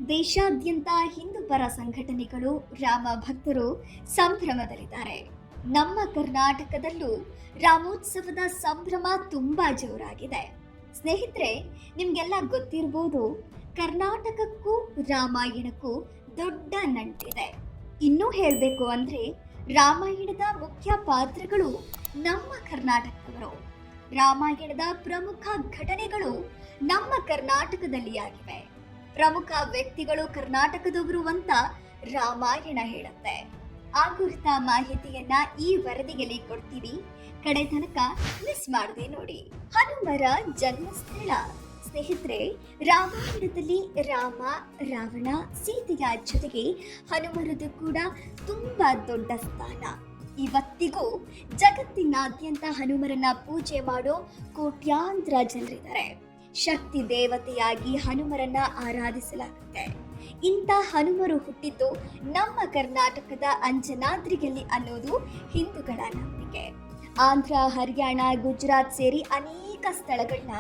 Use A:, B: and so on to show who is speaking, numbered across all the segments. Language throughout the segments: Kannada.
A: ದೇಶಾದ್ಯಂತ ಹಿಂದೂ ಪರ ಸಂಘಟನೆಗಳು, ರಾಮ ಭಕ್ತರು ಸಂಭ್ರಮದಲ್ಲಿದ್ದಾರೆ. ನಮ್ಮ ಕರ್ನಾಟಕದಲ್ಲೂ ರಾಮೋತ್ಸವದ ಸಂಭ್ರಮ ತುಂಬಾ ಜೋರಾಗಿದೆ. ಸ್ನೇಹಿತರೆ, ನಿಮ್ಗೆಲ್ಲ ಗೊತ್ತಿರಬಹುದು, ಕರ್ನಾಟಕಕ್ಕೂ ರಾಮಾಯಣಕ್ಕೂ ದೊಡ್ಡ ನಂಟಿದೆ. ಇನ್ನೂ ಹೇಳಬೇಕು ಅಂದ್ರೆ ರಾಮಾಯಣದ ಮುಖ್ಯ ಪಾತ್ರಗಳು ನಮ್ಮ ಕರ್ನಾಟಕದವರು. ರಾಮಾಯಣದ ಪ್ರಮುಖ ಘಟನೆಗಳು ನಮ್ಮ ಕರ್ನಾಟಕದಲ್ಲಿ ಆಗಿವೆ. ಪ್ರಮುಖ ವ್ಯಕ್ತಿಗಳು ಕರ್ನಾಟಕದವರು ಅಂತ ರಾಮಾಯಣ ಹೇಳುತ್ತೆ. ಆ ಕುರಿತ ಮಾಹಿತಿಯನ್ನ ಈ ವರದಿಯಲ್ಲಿ ಕೊಡ್ತೀವಿ. ಕಡೆ ತನಕ ಮಿಸ್ ಮಾಡದೆ ನೋಡಿ. ಹನುಮರ ಜನ್ಮಸ್ಥಳ. ಸ್ನೇಹಿತರೆ, ರಾಮಾಯಣದಲ್ಲಿ ರಾಮ, ರಾವಣ, ಸೀತೆಯ ಜೊತೆಗೆ ಹನುಮರದು ಕೂಡ ತುಂಬಾ ದೊಡ್ಡ ಸ್ಥಾನ. ಇವತ್ತಿಗೂ ಜಗತ್ತಿನಾದ್ಯಂತ ಹನುಮರನ್ನ ಪೂಜೆ ಮಾಡೋ ಕೋಟ್ಯಾಂತರ ಜನರಿದ್ದಾರೆ. ಶಕ್ತಿ ದೇವತೆಯಾಗಿ ಹನುಮರನ್ನ ಆರಾಧಿಸಲಾಗುತ್ತೆ. ಇಂಥ ಹನುಮರು ಹುಟ್ಟಿದ್ದು ನಮ್ಮ ಕರ್ನಾಟಕದ ಅಂಜನಾದ್ರಿಯಲ್ಲಿ ಅನ್ನೋದು ಹಿಂದೂಗಳ ನಂಬಿಕೆ. ಆಂಧ್ರ, ಹರಿಯಾಣ, ಗುಜರಾತ್ ಸೇರಿ ಅನೇಕ ಸ್ಥಳಗಳನ್ನ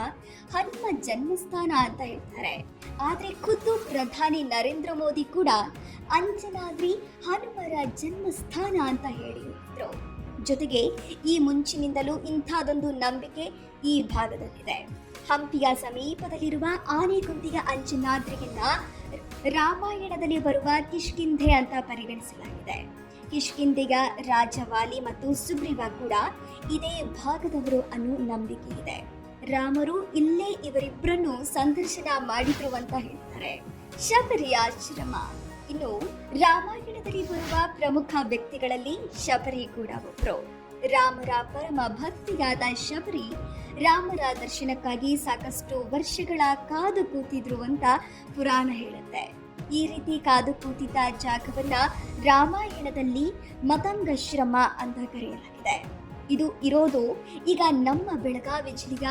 A: ಹನುಮ ಜನ್ಮಸ್ಥಾನ ಅಂತ ಹೇಳ್ತಾರೆ. ಆದರೆ ಖುದ್ದು ಪ್ರಧಾನಿ ನರೇಂದ್ರ ಮೋದಿ ಕೂಡ ಅಂಜನಾದ್ರಿ ಹನುಮರ ಜನ್ಮಸ್ಥಾನ ಅಂತ ಹೇಳಿದ್ರು. ಜೊತೆಗೆ ಈ ಮುಂಚಿನಿಂದಲೂ ಇಂಥದೊಂದು ನಂಬಿಕೆ ಈ ಭಾಗದಲ್ಲಿದೆ. ಹಂಪಿಯ ಸಮೀಪದಲ್ಲಿರುವ ಆನೆಗುಂದಿಯ ಅಂಜನಾದ್ರಿಯನ್ನ ರಾಮಾಯಣದಲ್ಲಿ ಬರುವ ಕಿಷ್ಕಿಂಧೆ ಅಂತ ಪರಿಗಣಿಸಲಾಗಿದೆ. ಕಿಷ್ಕಿಂಧೆಯ ರಾಜವಾಲಿ ಮತ್ತು ಸುಗ್ರೀವ ಕೂಡ ಇದೇ ಭಾಗದವರು ಅನ್ನೋ ನಂಬಿಕೆ ಇದೆ. ರಾಮರು ಇಲ್ಲೇ ಇವರಿಬ್ಬರನ್ನು ಸಂದರ್ಶನ ಮಾಡಿದ್ರು ಅಂತ ಹೇಳ್ತಾರೆ. ಶಬರಿ ಆಶ್ರಮ. ಇನ್ನು ರಾಮಾಯಣದಲ್ಲಿ ಬರುವ ಪ್ರಮುಖ ವ್ಯಕ್ತಿಗಳಲ್ಲಿ ಶಬರಿ ಕೂಡ ಒಬ್ರು. ರಾಮರ ಪರಮ ಭಕ್ತಿಯಾದ ಶಬರಿ ರಾಮರ ದರ್ಶನಕ್ಕಾಗಿ ಸಾಕಷ್ಟು ವರ್ಷಗಳ ಕಾದು ಕೂತಿದ್ರು ಅಂತ ಪುರಾಣ ಹೇಳುತ್ತೆ. ಈ ರೀತಿ ಕಾದು ಕೂತಿದ್ದ ಜಾಗವನ್ನ ರಾಮಾಯಣದಲ್ಲಿ ಮತಂಗಾಶ್ರಮ ಅಂತ ಕರೆಯಲಾಗಿದೆ. ಇದು ಇರೋದು ಈಗ ನಮ್ಮ ಬೆಳಗಾವಿ ಜಿಲ್ಲೆಯ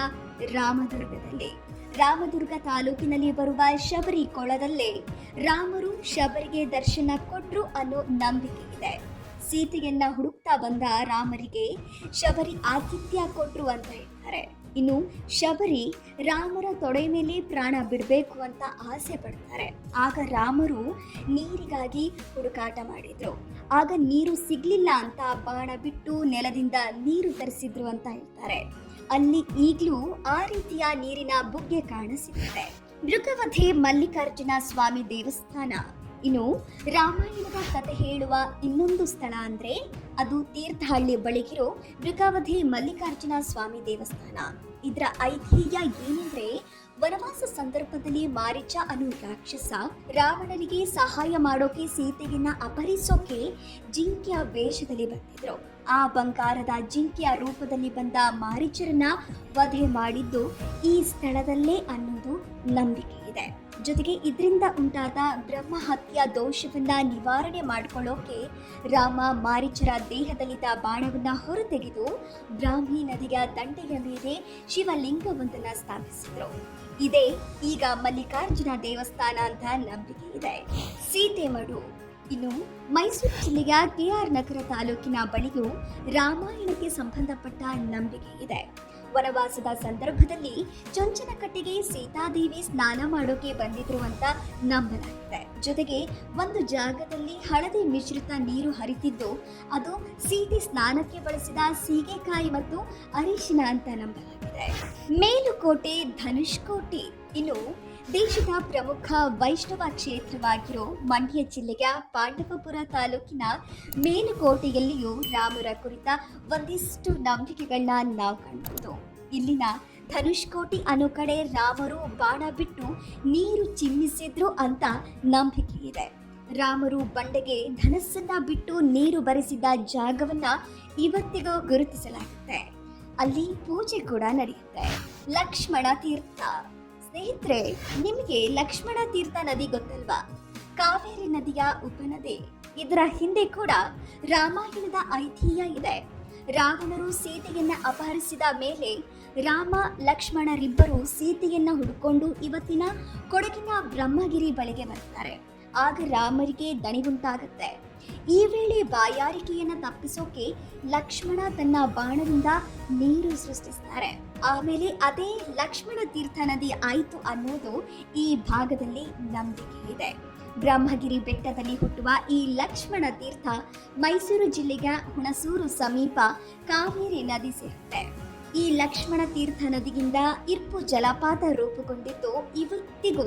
A: ರಾಮದುರ್ಗದಲ್ಲಿ. ರಾಮದುರ್ಗ ತಾಲೂಕಿನಲ್ಲಿ ಬರುವ ಶಬರಿ ಕೊಳದಲ್ಲೇ ರಾಮರು ಶಬರಿಗೆ ದರ್ಶನ ಕೊಟ್ರು ಅನ್ನೋ ನಂಬಿಕೆ ಇದೆ. ಸೀತೆಯನ್ನ ಹುಡುಕ್ತಾ ಬಂದ ರಾಮರಿಗೆ ಶಬರಿ ಆತಿಥ್ಯ ಕೊಟ್ರು ಅಂತ ಹೇಳ್ತಾರೆ. ಇನ್ನು ಶಬರಿ ರಾಮರ ತೊಡೆ ಮೇಲೆ ಪ್ರಾಣ ಬಿಡಬೇಕು ಅಂತ ಆಸೆ ಪಡ್ತಾರೆ. ಆಗ ರಾಮರು ನೀರಿಗಾಗಿ ಹುಡುಕಾಟ ಮಾಡಿದ್ರು. ಆಗ ನೀರು ಸಿಗ್ಲಿಲ್ಲ ಅಂತ ಬಾಣ ಬಿಟ್ಟು ನೆಲದಿಂದ ನೀರು ತರಿಸಿದ್ರು ಅಂತ ಹೇಳ್ತಾರೆ. ಅಲ್ಲಿ ಈಗಲೂ ಆ ರೀತಿಯ ನೀರಿನ ಬುಗ್ಗೆ ಕಾಣಸಿಗುತ್ತೆ. ಮೃಗವಧೆ ಮಲ್ಲಿಕಾರ್ಜುನ ಸ್ವಾಮಿ ದೇವಸ್ಥಾನ. ಇನ್ನು ರಾಮಾಯಣದ ಕಥೆ ಹೇಳುವ ಇನ್ನೊಂದು ಸ್ಥಳ ಅಂದ್ರೆ ಅದು ತೀರ್ಥಹಳ್ಳಿ ಬಳಿಗಿರೋ ಮೃಗವಧೆ ಮಲ್ಲಿಕಾರ್ಜುನ ಸ್ವಾಮಿ ದೇವಸ್ಥಾನ. ಇದರ ಐತಿಹ್ಯ ಏನಂದ್ರೆ, ವನವಾಸ ಸಂದರ್ಭದಲ್ಲಿ ಮಾರೀಚ ಅನ್ನೋ ರಾಕ್ಷಸ ರಾವಣನಿಗೆ ಸಹಾಯ ಮಾಡೋಕೆ ಸೀತೆಯನ್ನ ಅಪಹರಿಸೋಕೆ ಜಿಂಕೆಯ ವೇಷದಲ್ಲಿ ಬಂದಿದ್ರು. ಆ ಬಂಗಾರದ ಜಿಂಕೆಯ ರೂಪದಲ್ಲಿ ಬಂದ ಮಾರೀಚರನ್ನ ವಧೆ ಮಾಡಿದ್ದು ಈ ಸ್ಥಳದಲ್ಲೇ ಅನ್ನೋದು ನಂಬಿಕೆ ಇದೆ. ಜೊತೆಗೆ ಇದರಿಂದ ಉಂಟಾದ ಬ್ರಹ್ಮಹತ್ಯ ದೋಷವನ್ನ ನಿವಾರಣೆ ಮಾಡಿಕೊಳ್ಳೋಕೆ ರಾಮ ಮಾರೀಚರ ದೇಹದಲ್ಲಿದ್ದ ಬಾಣವನ್ನ ಹೊರತೆಗೆದು ಬ್ರಾಹ್ಮಿ ನದಿಯ ದಂಡೆಯ ಮೇಲೆ ಶಿವಲಿಂಗವೊಂದನ್ನ ಸ್ಥಾಪಿಸಿದ್ರು. ಇದೇ ಈಗ ಮಲ್ಲಿಕಾರ್ಜುನ ದೇವಸ್ಥಾನ ಅಂತ ನಂಬಿಕೆ ಇದೆ. ಸೀತೆಮಡು. ಇನ್ನು ಮೈಸೂರು ಜಿಲ್ಲೆಯ KR ನಗರ ತಾಲೂಕಿನ ಬಳಿಯೂ ರಾಮಾಯಣಕ್ಕೆ ಸಂಬಂಧಪಟ್ಟ ನಂಬಿಕೆ ಇದೆ. ವನವಾಸದ ಸಂದರ್ಭದಲ್ಲಿ ಚೊಂಚನಕಟ್ಟೆಗೆ ಸೀತಾದೇವಿ ಸ್ನಾನ ಮಾಡೋಕೆ ಬಂದಿದ್ರು ಅಂತ ನಂಬಲಾಗಿದೆ. ಜೊತೆಗೆ ಒಂದು ಜಾಗದಲ್ಲಿ ಹಳದಿ ಮಿಶ್ರಿತ ನೀರು ಹರಿತಿದ್ದು ಅದು ಸೀತೆ ಸ್ನಾನಕ್ಕೆ ಬಳಸಿದ ಸೀಗೆಕಾಯಿ ಮತ್ತು ಅರಿಶಿನ ಅಂತ ನಂಬಲಾಗಿದೆ. ಮೇಲುಕೋಟೆ, ಧನುಷ್ಕೋಟೆ. ಇನ್ನು ದೇಶದ ಪ್ರಮುಖ ವೈಷ್ಣವ ಕ್ಷೇತ್ರವಾಗಿರೋ ಮಂಡ್ಯ ಜಿಲ್ಲೆಯ ಪಾಂಡವಪುರ ತಾಲೂಕಿನ ಮೇಲುಕೋಟೆಯಲ್ಲಿಯೂ ರಾಮರ ಕುರಿತ ಒಂದಿಷ್ಟು ನಂಬಿಕೆಗಳನ್ನ ನಾವು ಕಾಣಬಹುದು. ಇಲ್ಲಿನ ಧನುಷ್ಕೋಟಿ ಅನ್ನೋ ಕಡೆ ರಾಮರು ಬಾಣ ಬಿಟ್ಟು ನೀರು ಚಿಮ್ಮಿಸಿದ್ರು ಅಂತ ನಂಬಿಕೆ ಇದೆ. ರಾಮರು ಬಂಡೆಗೆ ಧನಸ್ಸನ್ನ ಬಿಟ್ಟು ನೀರು ಬರಿಸಿದ ಜಾಗವನ್ನ ಇವತ್ತಿಗೂ ಗುರುತಿಸಲಾಗುತ್ತೆ. ಅಲ್ಲಿ ಪೂಜೆ ಕೂಡ ನಡೆಯುತ್ತೆ. ಲಕ್ಷ್ಮಣ ತೀರ್ಥ. ಸ್ನೇಹಿತರೆ, ನಿಮಗೆ ಲಕ್ಷ್ಮಣ ತೀರ್ಥ ನದಿ ಗೊತ್ತಲ್ವಾ? ಕಾವೇರಿ ನದಿಯ ಉಪನದಿ. ಇದರ ಹಿಂದೆ ಕೂಡ ರಾಮಾಯಣದ ಐತಿಹ್ಯ ಇದೆ. ರಾವಣರು ಸೀತೆಯನ್ನ ಅಪಹರಿಸಿದ ಮೇಲೆ ರಾಮ ಲಕ್ಷ್ಮಣರಿಬ್ಬರು ಸೀತೆಯನ್ನ ಹುಡುಕೊಂಡು ಇವತ್ತಿನ ಕೊಡಗಿನ ಬ್ರಹ್ಮಗಿರಿ ಬಳಿಗೆ ಬರ್ತಾರೆ. ಆಗ ರಾಮರಿಗೆ ದಣಿವುಂಟಾಗುತ್ತೆ. ಈ ವೇಳೆ ಬಾಯಾರಿಕೆಯನ್ನು ತಪ್ಪಿಸೋಕೆ ಲಕ್ಷ್ಮಣ ತನ್ನ ಬಾಣದಿಂದ ನೀರು ಸೃಷ್ಟಿಸ್ತಾರೆ. ಆಮೇಲೆ ಅದೇ ಲಕ್ಷ್ಮಣ ತೀರ್ಥ ನದಿ ಆಯಿತು ಅನ್ನೋದು ಈ ಭಾಗದಲ್ಲಿ ನಂಬಿಕೆ ಇದೆ. ಬ್ರಹ್ಮಗಿರಿ ಬೆಟ್ಟದಲ್ಲಿ ಹುಟ್ಟುವ ಈ ಲಕ್ಷ್ಮಣ ತೀರ್ಥ ಮೈಸೂರು ಜಿಲ್ಲೆಯ ಹುಣಸೂರು ಸಮೀಪ ಕಾವೇರಿ ನದಿ ಸೇರುತ್ತೆ. ಈ ಲಕ್ಷ್ಮಣ ತೀರ್ಥ ನದಿಯಿಂದ ಇರ್ಪು ಜಲಪಾತ ರೂಪುಗೊಂಡಿದ್ದು ಇವತ್ತಿಗೂ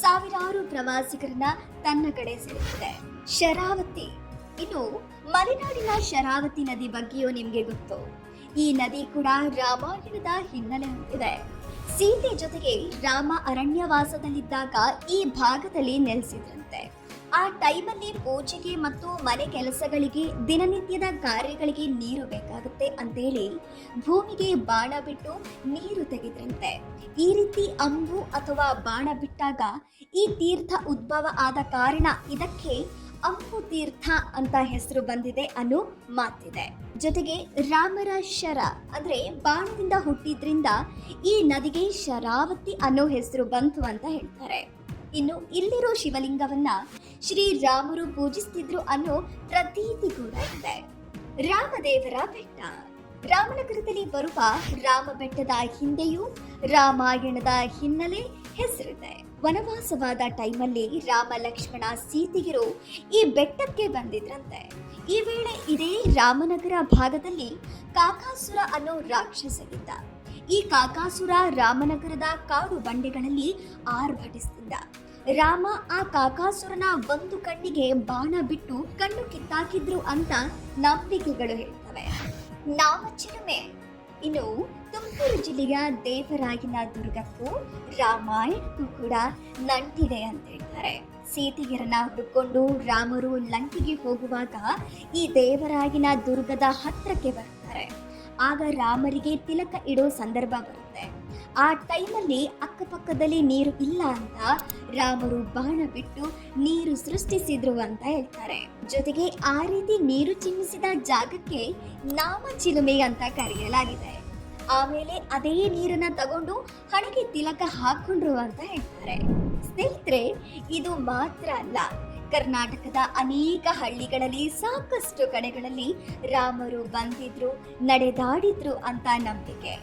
A: ಸಾವಿರಾರು ಪ್ರವಾಸಿಗರನ್ನ ತನ್ನ ಕಡೆ ಸೆಳೆದಿದೆ. ಶರಾವತಿ. ಇನ್ನು ಮಲೆನಾಡಿನ ಶರಾವತಿ ನದಿ ಬಗ್ಗೆಯೂ ನಿಮಗೆ ಗೊತ್ತು. ಈ ನದಿ ಕೂಡ ರಾಮಾಯಣದ ಹಿನ್ನೆಲೆ ಹೊಂದಿದೆ. ಸೀತೆ ಜೊತೆಗೆ ರಾಮ ಅರಣ್ಯವಾಸದಲ್ಲಿದ್ದಾಗ ಈ ಭಾಗದಲ್ಲಿ ನೆಲೆಸಿದ್ರಂತೆ. ಆ ಟೈಮಲ್ಲಿ ಪೂಜೆಗೆ ಮತ್ತು ಮನೆ ಕೆಲಸಗಳಿಗೆ, ದಿನನಿತ್ಯದ ಕಾರ್ಯಗಳಿಗೆ ನೀರು ಬೇಕಾಗುತ್ತೆ ಅಂತೇಳಿ ಭೂಮಿಗೆ ಬಾಣ ಬಿಟ್ಟು ನೀರು ತೆಗೆದ್ರಂತೆ. ಈ ರೀತಿ ಅಂಬು ಅಥವಾ ಬಾಣ ಬಿಟ್ಟಾಗ ಈ ತೀರ್ಥ ಉದ್ಭವ ಆದ ಕಾರಣ ಇದಕ್ಕೆ ಅಂಬು ತೀರ್ಥ ಅಂತ ಹೆಸರು ಬಂದಿದೆ ಅನ್ನೋ ಮಾತಿದೆ. ಜೊತೆಗೆ ರಾಮರ ಶರ ಅಂದ್ರೆ ಬಾಣದಿಂದ ಹುಟ್ಟಿದ್ರಿಂದ ಈ ನದಿಗೆ ಶರಾವತಿ ಅನ್ನೋ ಹೆಸರು ಬಂತು ಅಂತ ಹೇಳ್ತಾರೆ. ಇನ್ನು ಇಲ್ಲಿರೋ ಶಿವಲಿಂಗವನ್ನ ಶ್ರೀರಾಮರು ಪೂಜಿಸ್ತಿದ್ರು ಅನ್ನೋ ಪ್ರತೀತಿ ಕೂಡ ಇದೆ. ರಾಮದೇವರ ಬೆಟ್ಟ. ರಾಮನಗರದಲ್ಲಿ ಬರುವ ರಾಮ ಬೆಟ್ಟದ ಹಿಂದೆಯೂ ರಾಮಾಯಣದ ಹಿನ್ನೆಲೆ ಹೆಸರಿದೆ. ವನವಾಸವಾದ ಟೈಮಲ್ಲಿ ರಾಮ ಲಕ್ಷ್ಮಣ ಸೀತೆಯರು ಈ ಬೆಟ್ಟಕ್ಕೆ ಬಂದಿದ್ರಂತೆ. ಈ ವೇಳೆ ಇದೇ ರಾಮನಗರ ಭಾಗದಲ್ಲಿ ಕಾಕಾಸುರ ಅನ್ನೋ ರಾಕ್ಷಸನಿದ್ದ. ಈ ಕಾಕಾಸುರ ರಾಮನಗರದ ಕಾಡು ಬಂಡೆಗಳಲ್ಲಿ ಆರ್ಭಟಿಸ್ತಿದ್ದ. ರಾಮ ಆ ಕಾಕಾಸುರನ ಒಂದು ಕಣ್ಣಿಗೆ ಬಾಣ ಬಿಟ್ಟು ಕಣ್ಣು ಕಿತ್ತಾಕಿದ್ರು ಅಂತ ನಂಬಿಕೆಗಳು ಹೇಳ್ತವೆ. ನಾಮಚಿಲುಮೆ. ಇನ್ನು ತುಮಕೂರು ಜಿಲ್ಲೆಯ ದೇವರಾಯನ ದುರ್ಗಕ್ಕೂ ರಾಮಾಯಣಕ್ಕೂ ಕೂಡ ನಂಟಿದೆ ಅಂತ ಹೇಳ್ತಾರೆ. ಸೀತೆಯರನ್ನ ಹುಡುಕೊಂಡು ರಾಮರು ಲಂಕೆಗೆ ಹೋಗುವಾಗ ಈ ದೇವರಾಯನ ದುರ್ಗದ ಹತ್ರಕ್ಕೆ ಬರ್ತಾರೆ. ಆಗ ರಾಮರಿಗೆ ತಿಲಕ ಇಡೋ ಸಂದರ್ಭ ಬರುತ್ತೆ. ಆ ಟೈಮಲ್ಲಿ ಅಕ್ಕಪಕ್ಕದಲ್ಲಿ ನೀರು ಇಲ್ಲ ಅಂತ ರಾಮರು ಬಾಣ ಬಿಟ್ಟು ನೀರು ಸೃಷ್ಟಿಸಿದ್ರು ಅಂತ ಹೇಳ್ತಾರೆ. ಜೊತೆಗೆ ಆ ರೀತಿ ನೀರು ಚಿಮ್ಮಿಸಿದ ಜಾಗಕ್ಕೆ ನಾಮ ಚಿಲುಮೆ ಅಂತ ಕರೆಯಲಾಗಿದೆ. ಆಮೇಲೆ ಅದೇ ನೀರನ್ನ ತಗೊಂಡು ಹಣೆಗೆ ತಿಲಕ ಹಾಕೊಂಡ್ರು ಅಂತ ಹೇಳ್ತಾರೆ. ಸ್ನೇಹಿತರೆ, ಇದು ಮಾತ್ರ ಅಲ್ಲ, ಕರ್ನಾಟಕದ ಅನೇಕ ಹಳ್ಳಿಗಳಲ್ಲಿ ಸಾಕಷ್ಟು ಕಡೆಗಳಲ್ಲಿ ರಾಮರು ಬಂದಿದ್ರು, ನಡೆದಾಡಿದ್ರು ಅಂತ ನಂಬಿಕೆ.